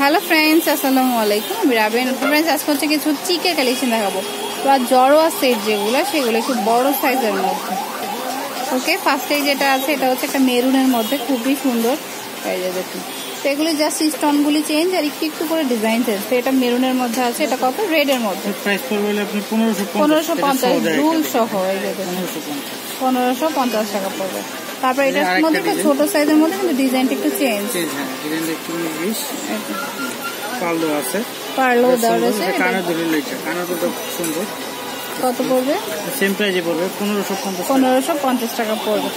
Hello friends, আসসালামু আলাইকুম। আমি রাবেয়া। ফ্রেন্ডস, আজকে হচ্ছে কিছু চিকের কালেকশন দেখাবো। বা জড়োয়া সেট যেগুলো, সেগুলো একটু বড় সাইজের মধ্যে। ওকে, ফার্স্টে যেটা আছে এটা হচ্ছে একটা মেরুনের মধ্যে, খুবই সুন্দর। এই যে দেখুন, তো এগুলি জাস্ট স্টোনগুলি চেঞ্জ আর একটু একটু করে ডিজাইন চেঞ্জ। তো এটা মেরুনের মধ্যে আছে, এটা কত? রেডের মধ্যে। প্রাইস পড়বে আপনি 1550 রুল সহ। এই যে 1550 টাকা পড়বে। তারপর এটার মধ্যে একটা ছোট সাইজের মধ্যে কিন্তু ডিজাইনটা একটু চেঞ্জ। ডিজাইনটা একটু বেশ পার্লো আছে, পার্লো দেওয়া আছে। কানের দুটো লইছে, কানের দুটো খুব সুন্দর। কত পড়বে? সেম প্রাইসে পড়বে 1550 টাকা পড়বে।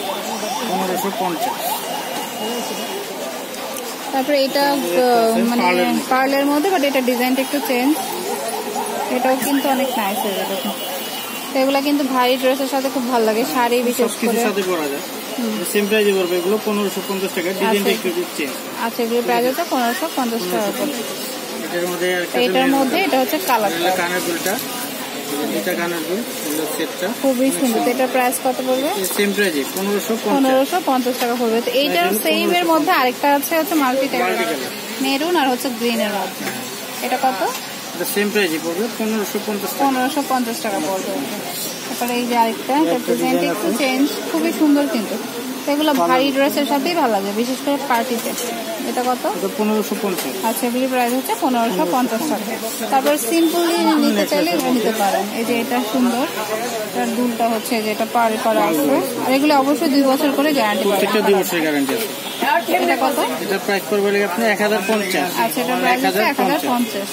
1550। তারপরে এটা মানে পার্লের মধ্যে, বাট এটা ডিজাইনটা একটু চেঞ্জ। এটাও কিন্তু অনেক নাইস হয়ে যাবে। তো এগুলা কিন্তু ভারী ড্রেসের সাথে খুব ভালো লাগে, শাড়ি বিশেষ করে সাথে পরা যায়। সেম প্রাইসে পড়বে এগুলো 1550 টাকা। ডিজাইনটা একটু চেঞ্জ। আচ্ছা, এগুলো প্রাইস হচ্ছে 1550 টাকা করে। এটার মধ্যে এটা হচ্ছে কালারটা, কানের দুলটা, এটা কানের দুল, এগুলো সেটটা খুবই সুন্দর। এটার প্রাইস কত পড়বে? সেম প্রাইসে 1550 টাকা পড়বে। তো এইটার সেম এর মধ্যে আরেকটা আছে হচ্ছে মাল্টি কালার, মেরুন আর হচ্ছে গ্রিন এর মধ্যে। এটা কত? এটা সেম প্রাইসে পড়বে 1550 টাকা পড়বে। তারপরে এই যে আরেকটা, ডিজাইনটা একটু চেঞ্জ, খুবই সুন্দর কিন্তু। এগুলো ভারী ড্রেসের সাথেই ভালো লাগে, বিশেষ করে পার্টিতে। এটা কত? 1550। আচ্ছা, এগুলির প্রাইস হচ্ছে 1550 টাকা। তারপর সিম্পলি নিতে চাইলে নিতে পারেন। এই যে এটা সুন্দর, এটার দুলটা হচ্ছে যেটা পার করা আছে। আর এগুলো অবশ্যই 2 বছর করে গ্যারান্টি পাবেন। প্রত্যেকটা 2 বছরের গ্যারান্টি আছে। এটা কত? এটা প্রাইস পড়বে আপনি 1050। আচ্ছা, এটা প্রাইস হচ্ছে 1050।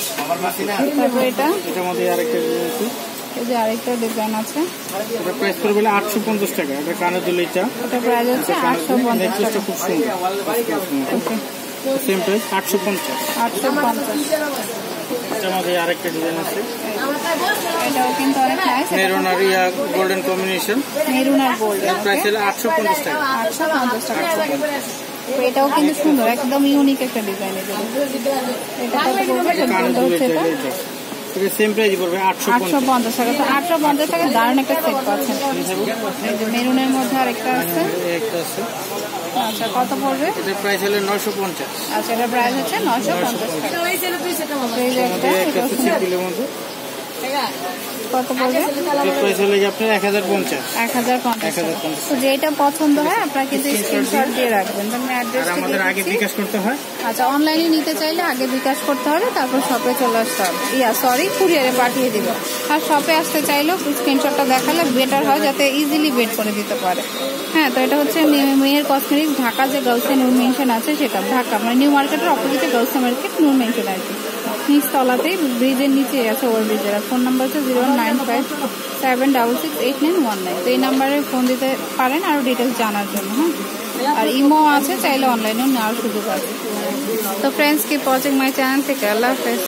তারপর এটার মধ্যে আরেকটা আছে, এই যে আরেকটা ডিজাইন আছে। এটা প্রাইস পড়বে 850 টাকা। এটা কানের দুল, এটা প্রাইস হচ্ছে 850 টাকা। খুব সুন্দর। Same price 850। এটার মধ্যে আরেকটা ডিজাইন আছে, এটাও কিন্তু অনেক নাইস। মেরুন আর গোল্ডেন কম্বিনেশন, মেরুন আর গোল্ড। প্রাইস হলো 850 টাকা। 850 টাকা। এটাও কিন্তু সুন্দর, একদম ইউনিক একটা ডিজাইন। এটা কত পড়বে? সেম প্রাইস পড়বে 850 টাকা। তো 850 টাকা দারুণ একটা সেট পাচ্ছেন। মেরুনের মধ্যে আরেকটা আছে। আচ্ছা, কত পড়বে? এটার প্রাইস হলো 950। আচ্ছা, এটার প্রাইস হচ্ছে 950 টাকা। কত পড়বে? প্রাইস হলো আপনার 1050। 1050। তো যেটা পছন্দ হয় আপনারা কিন্তু স্ক্রিনশট দিয়ে রাখবেন। আমি অ্যাড্রেস আমাদের আগে বিকাশ করতে হয়। আচ্ছা, অনলাইনে নিতে চাইলে আগে বিকাশ করতে হবে, তারপর শপে চলে আসতে হবে। কুরিয়ারে পাঠিয়ে দিব। আর শপে আসতে চাইলেও স্ক্রিনশটটা দেখালে বেটার হয়, যাতে ইজিলি বের করে দিতে পারে। হ্যাঁ, তো এটা হচ্ছে মেয়ের কসমেটিক্স, ঢাকা যে গার্লসে নূর মেনশন আছে সেটা, ঢাকা মানে নিউ মার্কেটের অপোজিটে গার্লসে মার্কেট নূর মেনশন আর কি। নিচতলাতেই, ব্রিজের নিচে আছে ওভারব্রিজের। আর ফোন নাম্বার হচ্ছে 09576689119। তো এই নাম্বারে ফোন দিতে পারেন আরো ডিটেলস জানার জন্য। হ্যাঁ, আর ইমো আছে, চাইলে অনলাইনেও নেওয়ার সুযোগ আছে। তো friends, keep watching my channel থেকে। আল্লাহ হাফেজ।